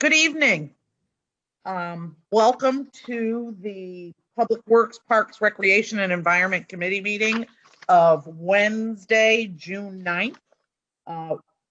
Good evening. Welcome to the Public Works, Parks, Recreation, and Environment Committee meeting of Wednesday, June 9th.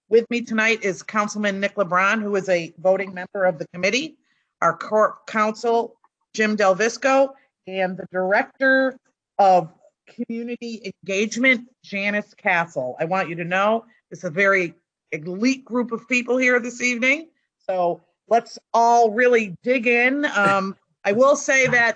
With me tonight is Councilman Nick LeBron, who is a voting member of the committee, our core counsel, Jim Delvisco, and the Director of Community Engagement, Janice Castle. I want you to know it's a very elite group of people here this evening. So let's all really dig in. I will say that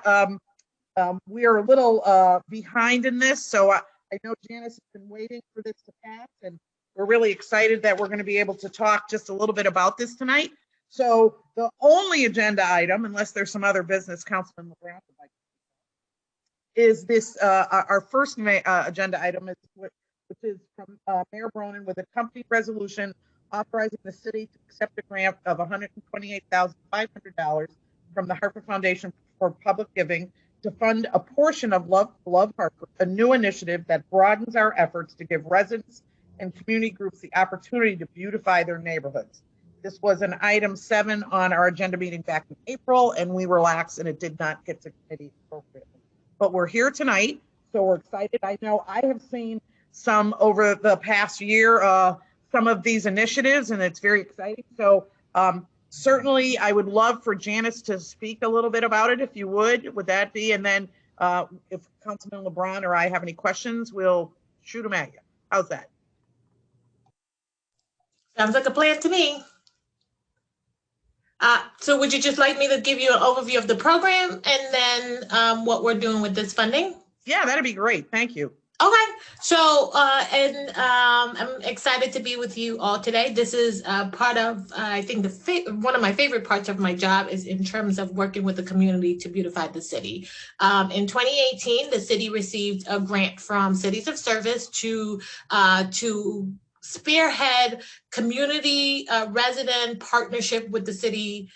we are a little behind in this, so I know Janice has been waiting for this to pass, and we're really excited that we're going to be able to talk just a little bit about this tonight. So the only agenda item, unless there's some other business, Councilman LeBron would like, is this, our first agenda item, which is from Mayor Bronin with a company resolution authorizing the city to accept a grant of $128,500 from the Hartford Foundation for Public Giving to fund a portion of Love Hartford, a new initiative that broadens our efforts to give residents and community groups the opportunity to beautify their neighborhoods. This was an item 7 on our agenda meeting back in April, and we relaxed and it did not get to committee appropriately. But we're here tonight, so we're excited. I know I have seen some over the past year, some of these initiatives, and it's very exciting. So certainly I would love for Janice to speak a little bit about it, if you would that be? And then if Councilman LeBron or I have any questions, we'll shoot them at you. How's that? Sounds like a plan to me. So would you just like me to give you an overview of the program and then what we're doing with this funding? Yeah, that'd be great. Thank you. Okay, so I'm excited to be with you all today. This is part of, I think, one of my favorite parts of my job is in terms of working with the community to beautify the city. In 2018, the city received a grant from Cities of Service to spearhead community resident partnership with the city,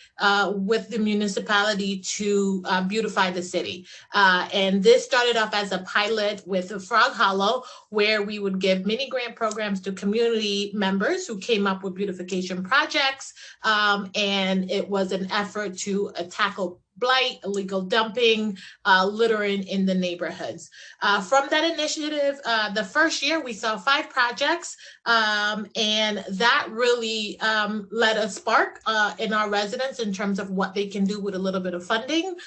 with the municipality to beautify the city. And this started off as a pilot with the Frog Hollow, where we would give mini grant programs to community members who came up with beautification projects. And it was an effort to tackle blight, illegal dumping, littering in the neighborhoods. From that initiative, the first year we saw 5 projects, and that really led a spark in our residents in terms of what they can do with a little bit of funding.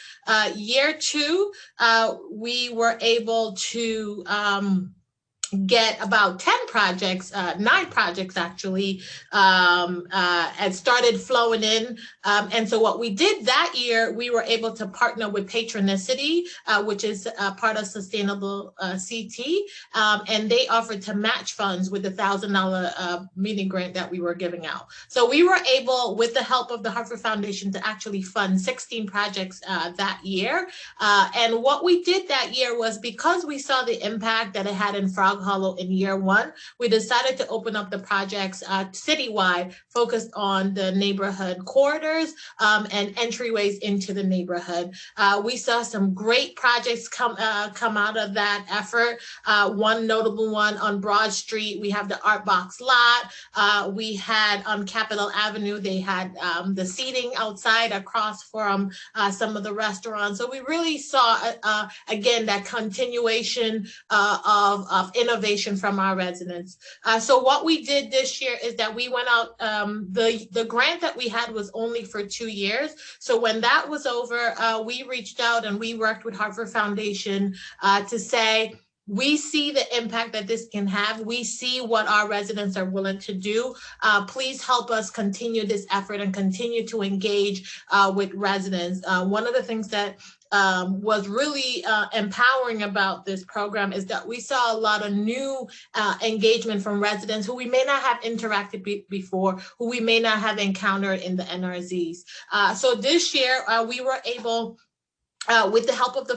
Year 2, we were able to get about 10 projects, 9 projects actually, and started flowing in. And so what we did that year, we were able to partner with Patronicity, which is part of Sustainable CT, and they offered to match funds with the $1,000 mini grant that we were giving out. So we were able, with the help of the Hartford Foundation, to actually fund 16 projects that year. And what we did that year was, because we saw the impact that it had in Frog Hollow in year 1, we decided to open up the projects citywide, focused on the neighborhood corridors and entryways into the neighborhood. We saw some great projects come out of that effort. One notable one on Broad Street, we have the Art Box lot. We had on Capitol Avenue, they had the seating outside across from some of the restaurants. So we really saw, again, that continuation of innovation from our residents. So what we did this year is that we went out, the grant that we had was only for 2 years. So when that was over, we reached out and we worked with Hartford Foundation to say, we see the impact that this can have. We see what our residents are willing to do. Please help us continue this effort and continue to engage with residents. One of the things that was really empowering about this program is that we saw a lot of new engagement from residents who we may not have interacted before, who we may not have encountered in the NRZs. So this year we were able, with the help of the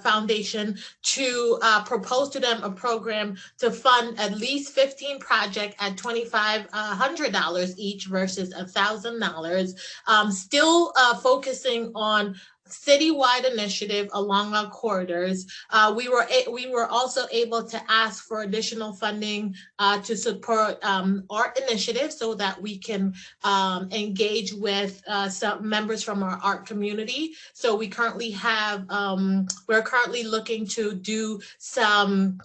foundation, to propose to them a program to fund at least 15 projects at $2,500 each versus $1,000, still focusing on citywide initiative along our corridors. We were also able to ask for additional funding to support art initiatives so that we can engage with some members from our art community. So we currently have, we're currently looking to do some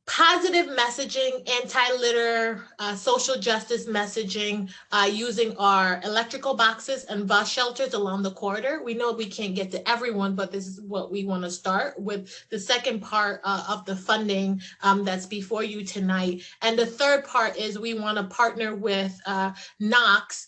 positive messaging, anti-litter, social justice messaging, using our electrical boxes and bus shelters along the corridor. We know we can't get to everyone, but this is what we want to start with. The second part of the funding that's before you tonight. And the third part is we want to partner with Knox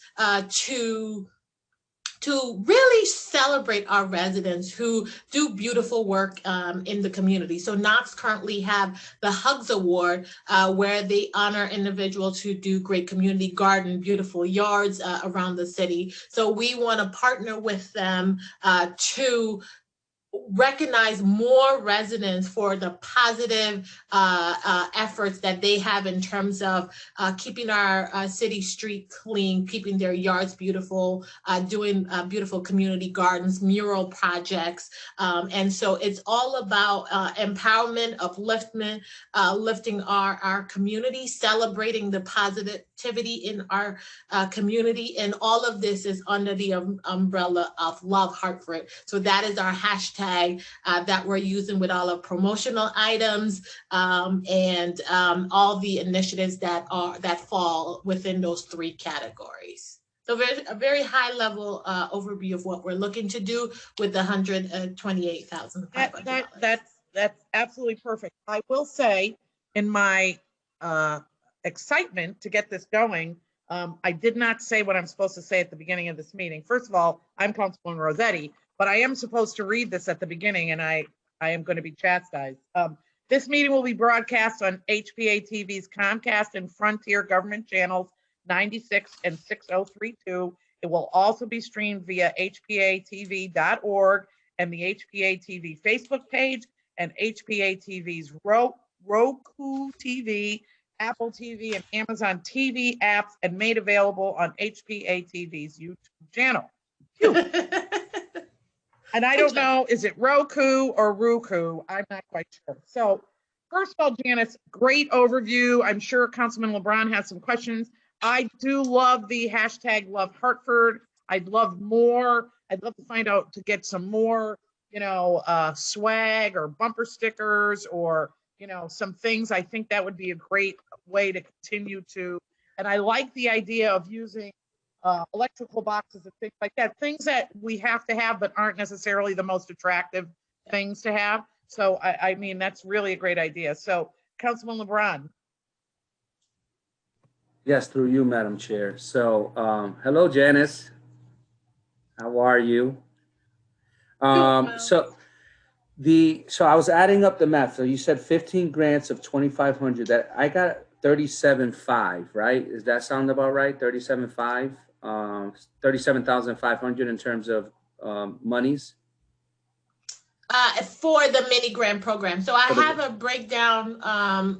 to really celebrate our residents who do beautiful work in the community. So Knox currently have the Hugs Award, where they honor individuals who do great community garden, beautiful yards around the city. So we want to partner with them to recognize more residents for the positive efforts that they have in terms of keeping our city street clean, keeping their yards beautiful, doing beautiful community gardens, mural projects. And so it's all about empowerment, upliftment, lifting our community, celebrating the positivity in our community. And all of this is under the umbrella of Love Hartford. So that is our hashtag that we're using with all of promotional items and all the initiatives that fall within those three categories. So a very high level overview of what we're looking to do with the $128,500. That's absolutely perfect. I will say, in my excitement to get this going, I did not say what I'm supposed to say at the beginning of this meeting. First of all, I'm Councilwoman Rossetti, but I am supposed to read this at the beginning, and I am going to be chastised. This meeting will be broadcast on HPA-TV's Comcast and Frontier government channels 96 and 6032. It will also be streamed via HPA-TV.org and the HPA-TV Facebook page and HPA-TV's Roku TV, Apple TV, and Amazon TV apps, and made available on HPA-TV's YouTube channel. And I don't know, is it Roku or Roku? I'm not quite sure. So first of all, Janice, great overview. I'm sure Councilman LeBron has some questions. I do love the hashtag Love Hartford. I'd love more. I'd love to find out to get some more, swag or bumper stickers or, some things. I think that would be a great way to continue to. And I like the idea of using electrical boxes and things like that, things that we have to have but aren't necessarily the most attractive things to have. So I mean, that's really a great idea. So Councilman LeBron. Yes, through you, Madam Chair. So hello, Janice. How are you? So I was adding up the math. So you said 15 grants of 2,500. That I got 37.5, right? Does that sound about right? 37.5. 37,500 in terms of monies? For the mini grant program. So I have a breakdown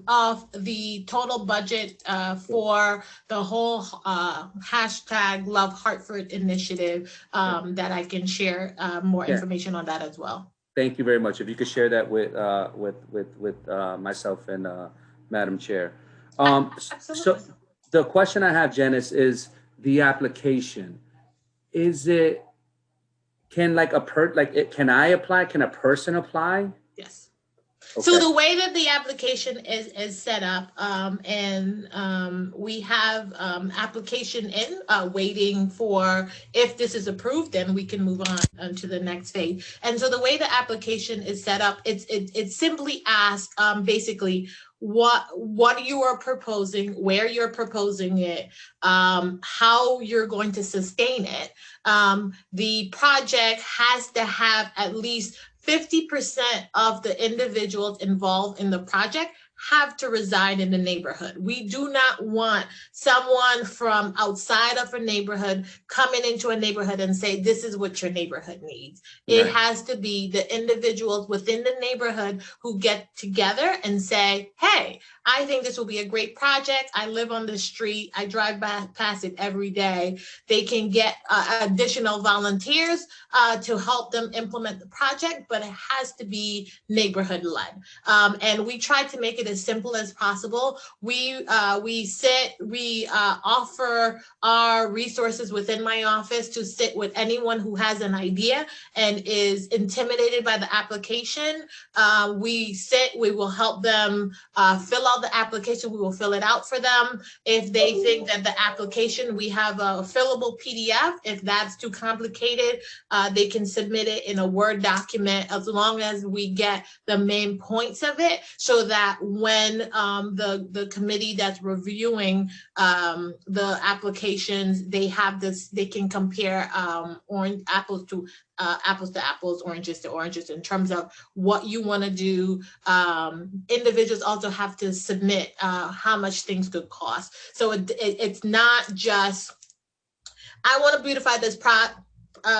of the total budget for the whole hashtag Love Hartford initiative that I can share more information on that as well. Thank you very much. If you could share that with myself and Madam Chair. Absolutely. So the question I have, Janice, is the application. Is it, can I apply? Can a person apply? Yes. Okay. So the way that the application is set up, we have application in waiting for, if this is approved, then we can move on to the next phase. And so the way the application is set up, it simply asks basically what you are proposing, where you're proposing it, how you're going to sustain it. The project has to have at least 50% of the individuals involved in the project have to reside in the neighborhood. We do not want someone from outside of a neighborhood coming into a neighborhood and say, this is what your neighborhood needs. It Right. has to be the individuals within the neighborhood who get together and say, hey, I think this will be a great project. I live on the street. I drive past it every day. They can get additional volunteers to help them implement the project, but it has to be neighborhood led. And we try to make it as simple as possible. We offer our resources within my office to sit with anyone who has an idea and is intimidated by the application. We will help them fill out the application. We will fill it out for them. If they think that the application, we have a fillable PDF. If that's too complicated, they can submit it in a Word document, as long as we get the main points of it, so that when the committee that's reviewing the applications, they have this, they can compare apples to apples, oranges to oranges in terms of what you want to do. Individuals also have to submit how much things could cost. So it's not just, I want to beautify this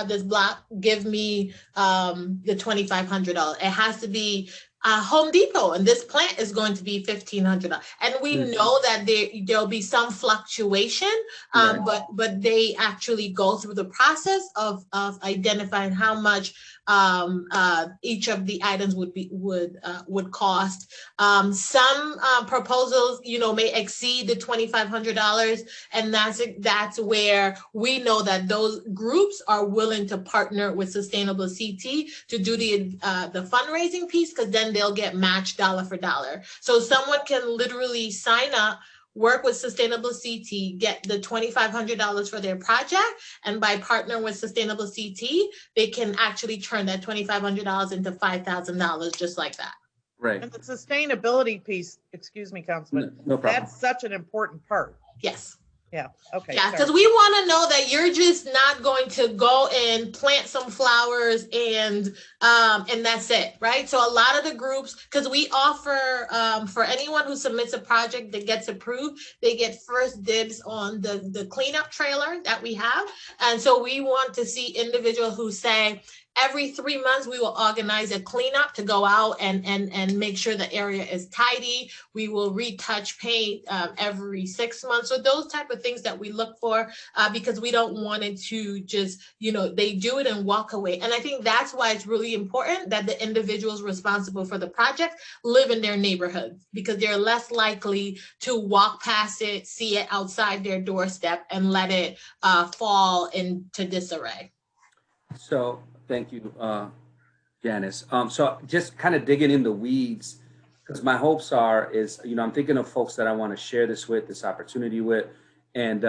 this block, give me the $2,500. It has to be Home Depot, and this plant is going to be $1,500. And we know that there'll be some fluctuation, but they actually go through the process of identifying how much each of the items would cost. Some proposals, may exceed the $2,500, and that's where we know that those groups are willing to partner with Sustainable CT to do the fundraising piece, because then they'll get matched dollar for dollar. So someone can literally sign up, work with Sustainable CT, get the $2,500 for their project, and by partnering with Sustainable CT, they can actually turn that $2,500 into $5,000 just like that. Right. And the sustainability piece, excuse me, Councilman, No problem. that's such an important part. Yes. Yeah, okay. Yeah, because we want to know that you're just not going to go and plant some flowers and that's it, right? So a lot of the groups, because we offer for anyone who submits a project that gets approved, they get first dibs on the cleanup trailer that we have. And so we want to see individuals who say, every 3 months, we will organize a cleanup to go out and make sure the area is tidy. We will retouch paint every 6 months. So those type of things that we look for, because we don't want it to just, they do it and walk away. And I think that's why it's really important that the individuals responsible for the project live in their neighborhoods, because they're less likely to walk past it, see it outside their doorstep, and let it fall into disarray. So thank you, Janice. So just kind of digging in the weeds, because my hopes is, I'm thinking of folks that I want to share this opportunity with, and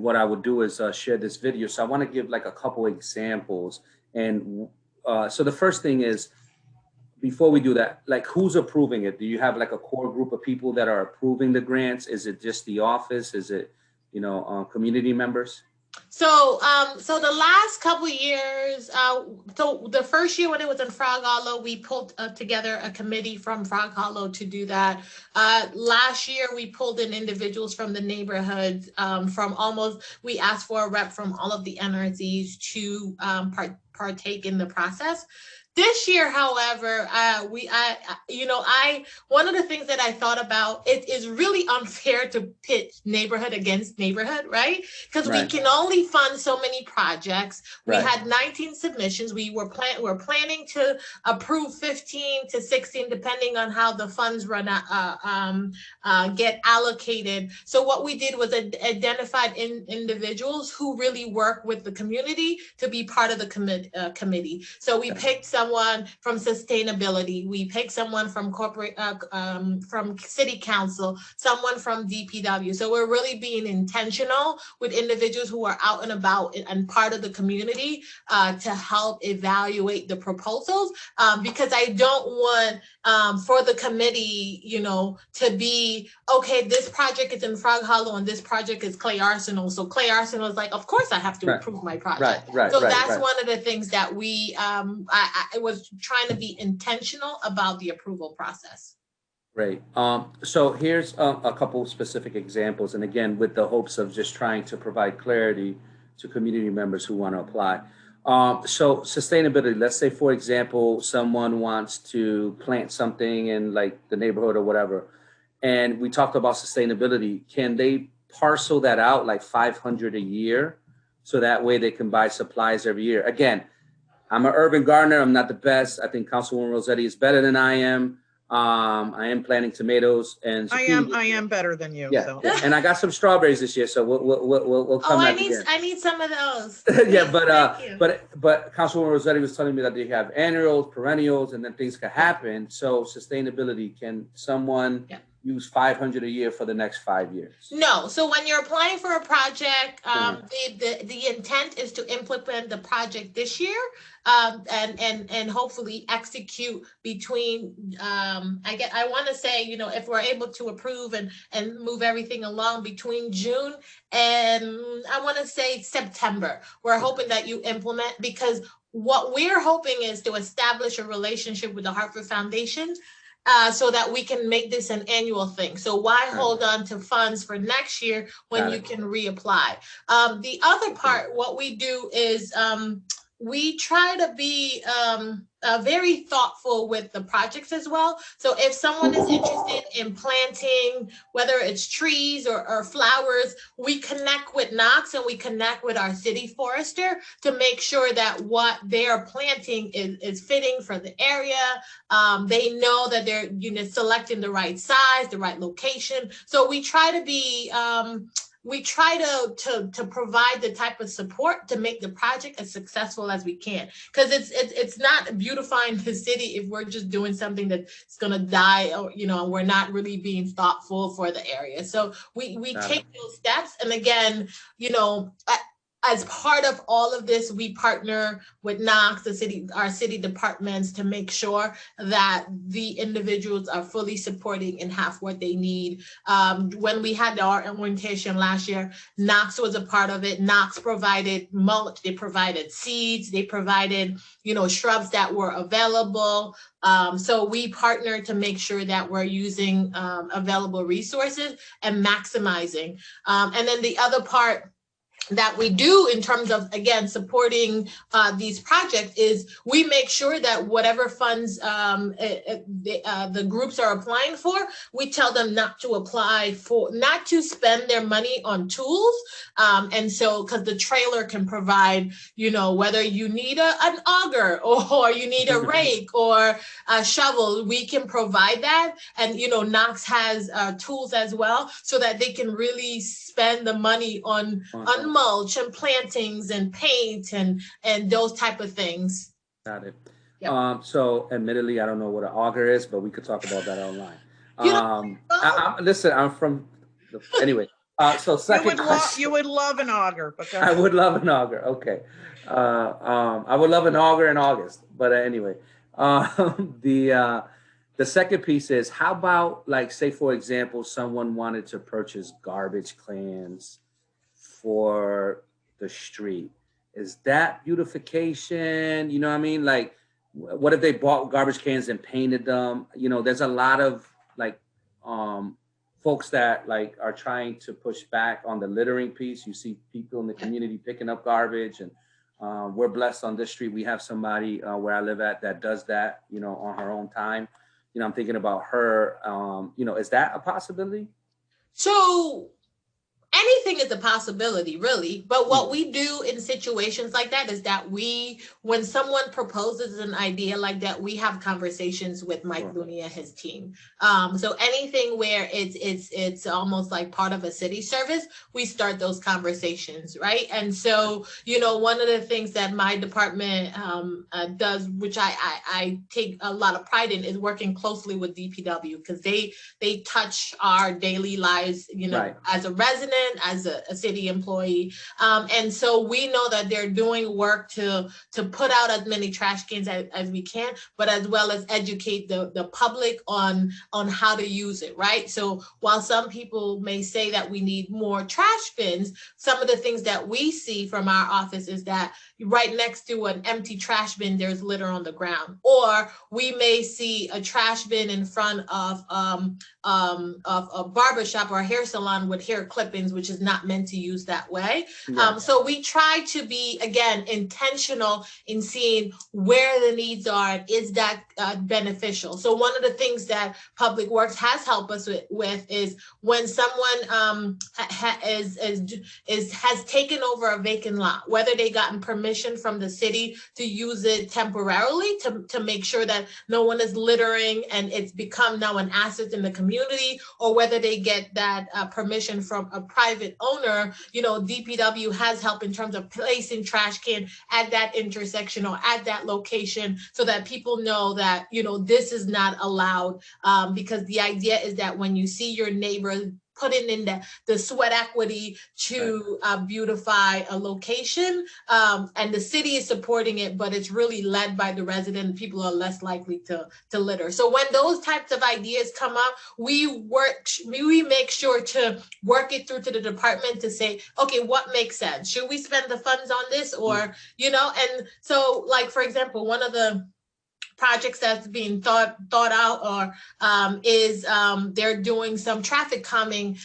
what I would do is share this video. So I want to give like a couple examples. And so the first thing is, before we do that, like, who's approving it? Do you have like a core group of people that are approving the grants? Is it just the office? Is it, community members? So the last couple of years, so the first year when it was in Frog Hollow, we pulled together a committee from Frog Hollow to do that. Last year, we pulled in individuals from the neighborhoods, we asked for a rep from all of the NRZs to partake in the process. This year, however, one of the things that I thought about, it is really unfair to pit neighborhood against neighborhood, right? Because we can only fund so many projects. We had 19 submissions. We're planning to approve 15 to 16, depending on how the funds get allocated. So what we did was identified individuals who really work with the community to be part of the committee. So we picked someone from sustainability. We picked someone from corporate, from city council, someone from DPW. So we're really being intentional with individuals who are out and about and part of the community to help evaluate the proposals, because I don't want for the committee, to be, okay, this project is in Frog Hollow and this project is Clay Arsenal. So Clay Arsenal is like, of course I have to approve my project. So that's one of the things that we, it was trying to be intentional about the approval process. Great. So here's a couple specific examples, and again, with the hopes of just trying to provide clarity to community members who want to apply. So sustainability, let's say, for example, someone wants to plant something in like the neighborhood or whatever, and we talked about sustainability. Can they parcel that out like 500 a year, so that way they can buy supplies every year? Again, I'm an urban gardener. I'm not the best. I think Councilwoman Rossetti is better than I am. I am planting tomatoes and zucchini. I am better than you. Yeah, So. yeah. And I got some strawberries this year, so we'll come back again. I need some of those. Yeah, but Councilwoman Rossetti was telling me that they have annuals, perennials, and then things can happen. So sustainability, can someone use 500 a year for the next 5 years? No. So when you're applying for a project, the intent is to implement the project this year, and hopefully execute between I want to say, you know, if we're able to approve and move everything along between June and I want to say September, we're hoping that you implement, because what we're hoping is to establish a relationship with the Hartford Foundation, so that we can make this an annual thing. So why hold on to funds for next year when you can reapply? The other part, what we do is we try to be very thoughtful with the projects as well. So if someone is interested in planting, whether it's trees or flowers, we connect with Knox and we connect with our city forester to make sure that what they're planting is fitting for the area. They know that they're selecting the right size, the right location. So we try to be to provide the type of support to make the project as successful as we can, because it's not beautifying the city if we're just doing something that's gonna die, or we're not really being thoughtful for the area. So we take those steps, and again, as part of all of this, we partner with Knox, our city departments, to make sure that the individuals are fully supporting and have what they need. When we had our orientation last year, Knox was a part of it. Knox provided mulch, they provided seeds, they provided, shrubs that were available. So we partner to make sure that we're using available resources and maximizing. And then the other part that we do in terms of, again, supporting these projects is we make sure that whatever funds the groups are applying for, we tell them not to spend their money on tools. And so, because the trailer can provide, whether you need an auger or you need a rake or a shovel, we can provide that. And, Knox has tools as well, so that they can really spend the money on mulch and plantings and paint and those type of things. Got it. Yep. So admittedly, I don't know what an auger is, but we could talk about that online. Listen, I'm from, anyway. So second you would love an auger. But I would love an auger. Okay. I would love an auger in August, but anyway, the second piece is, how about, like, say, for example, someone wanted to purchase garbage cans for the street. Is that beautification? You know what I mean? Like, what if they bought garbage cans and painted them? There's a lot of folks that are trying to push back on the littering piece. You see people in the community picking up garbage, and we're blessed on this street. We have somebody where I live at that does that, on her own time. I'm thinking about her. Is that a possibility? So anything is a possibility, really. But what we do in situations like that is that when someone proposes an idea like that, we have conversations with Mike Looney and his team. So anything where it's almost like part of a city service, we start those conversations, right? And so, one of the things that my department does, which I take a lot of pride in, is working closely with DPW, because they touch our daily lives, as a resident, as a city employee. And so we know that they're doing work to put out as many trash cans as we can, but as well as educate the public on how to use it, right? So while some people may say that we need more trash bins, some of the things that we see from our office is that right next to an empty trash bin, there's litter on the ground. Or we may see a trash bin in front of a barber shop or a hair salon with hair clippings, which is not meant to use that way. Yeah. So we try to be, again, intentional in seeing where the needs are and is that beneficial. So one of the things that Public Works has helped us with is when someone has taken over a vacant lot, whether they gotten permission from the city to use it temporarily to make sure that no one is littering and it's become now an asset in the community, or whether they get that permission from a private owner. You know, DPW has helped in terms of placing trash can at that intersection or at that location so that people know that, you know, this is not allowed, because the idea is that when you see your neighbor putting in the sweat equity to beautify a location, and the city is supporting it, but it's really led by the resident, people are less likely to litter. So when those types of ideas come up, we make sure to work it through to the department to say, okay, what makes sense? Should we spend the funds on this? Or, you know, and so like, for example, one of the projects that's being thought out or is they're doing some traffic calming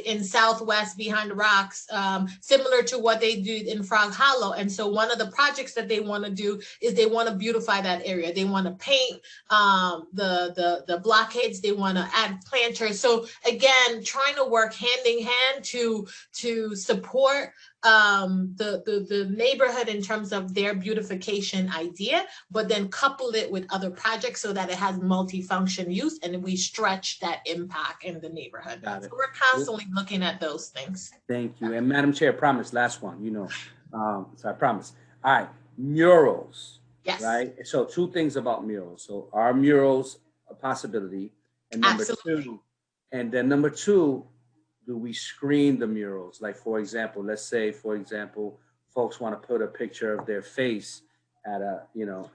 in Southwest behind the rocks, similar to what they do in Frog Hollow. And so one of the projects that they want to do is they want to beautify that area. They want to paint the blockades. They want to add planters. So again, trying to work hand in hand to support the neighborhood in terms of their beautification idea, but then couple it with other projects so that it has multifunction use and we stretch that impact in the neighborhood. So we're constantly looking at those things. Thank you. And Madam Chair, promise, last one, you know, so I promise. All right, murals. Yes. Right. So two things about murals. So are murals a possibility? And number Absolutely. two, and then number two, do we screen the murals? Like, for example, let's say, for example, folks want to put a picture of their face at a, you know,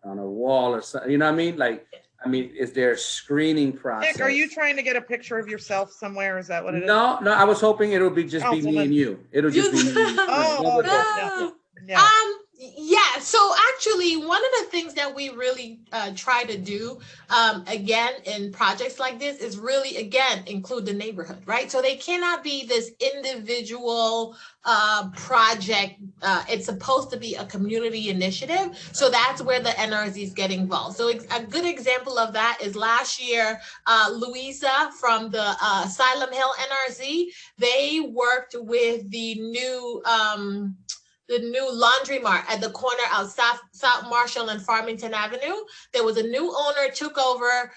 on a wall or something, you know what I mean? Like, I mean, is there a screening process? Nick, are you trying to get a picture of yourself somewhere? Is that what it is? No, I was hoping it'll be just be me and you. It'll just be me and you. Oh, yeah. Yeah, so actually one of the things that we really try to do, again, in projects like this is really, again, include the neighborhood, right? So they cannot be this individual project. It's supposed to be a community initiative. So that's where the NRZs get involved. So a good example of that is last year, Louisa from the Asylum Hill NRZ, they worked with the new laundry mart at the corner of South Marshall and Farmington Avenue. There was a new owner, took over.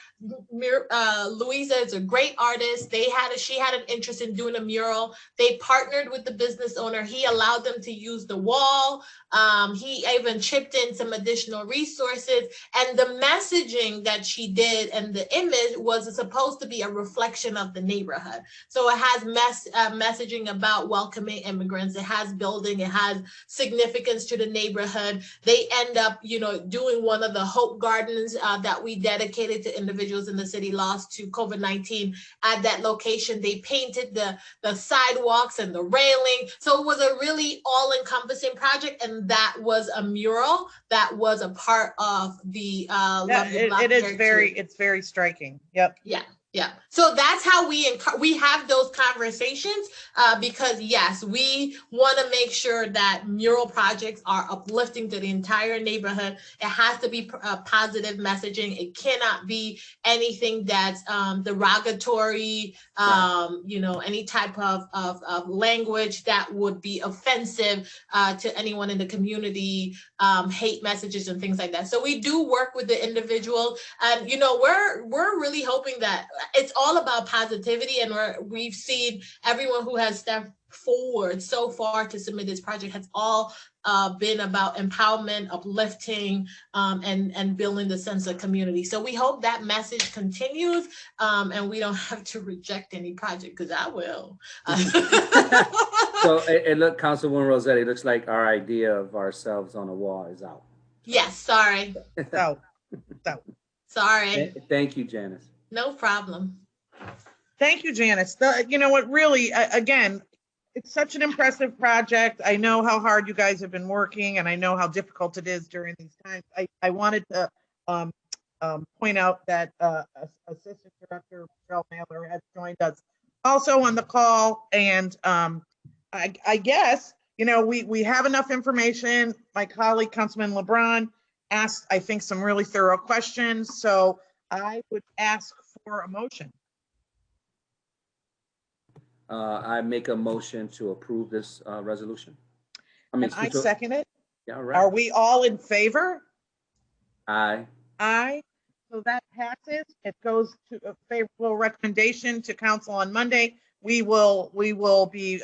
Louisa is a great artist. She had an interest in doing a mural. They partnered with the business owner. He allowed them to use the wall. He even chipped in some additional resources. And the messaging that she did and the image was supposed to be a reflection of the neighborhood. So it has messaging about welcoming immigrants. It has building. It has significance to the neighborhood. They end up, you know, doing one of the Hope Gardens that we dedicated to individuals in the city lost to COVID-19 at that location. They painted the sidewalks and the railing. So it was a really all-encompassing project, and that was a mural that was a part of the it's very striking. Yep. Yeah. So that's how we have those conversations, because yes, we want to make sure that mural projects are uplifting to the entire neighborhood. It has to be positive messaging. It cannot be anything that's derogatory, you know, any type of language that would be offensive to anyone in the community, hate messages and things like that. So we do work with the individual, and you know, we're really hoping that it's all about positivity, and we've seen everyone who has stepped forward so far to submit this project has all been about empowerment, uplifting, and building the sense of community. So we hope that message continues, and we don't have to reject any project, because I will. So it look, Councilwoman Rossetti, it looks like our idea of ourselves on a wall is out. Yes, sorry. So, Sorry. Thank you, Janice. No problem. thank you, Janice. You know what, really, again, it's such an impressive project. I know how hard you guys have been working, and I know how difficult it is during these times. I wanted to point out that Assistant Director Michelle Mailer has joined us also on the call, and I guess, you know, we have enough information. My colleague, Councilman LeBron, asked, I think, some really thorough questions, so I would ask for a motion. I make a motion to approve this resolution. And I second it. Yeah, right. Are we all in favor? Aye. Aye. So that passes. It goes to a favorable recommendation to council on Monday. We will be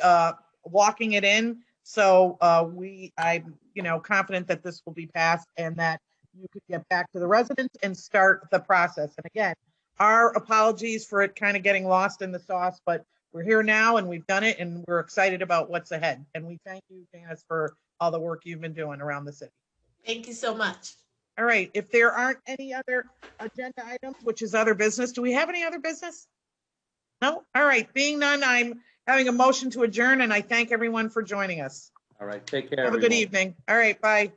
walking it in. So I'm confident that this will be passed and that you could get back to the residents and start the process. And again, our apologies for it kind of getting lost in the sauce, but we're here now and we've done it and we're excited about what's ahead. And we thank you, Janice, for all the work you've been doing around the city. Thank you so much. All right, if there aren't any other agenda items, which is other business, do we have any other business? No? All right, being none, I'm having a motion to adjourn and I thank everyone for joining us. All right, take care. Have a good everyone. evening. All right, bye.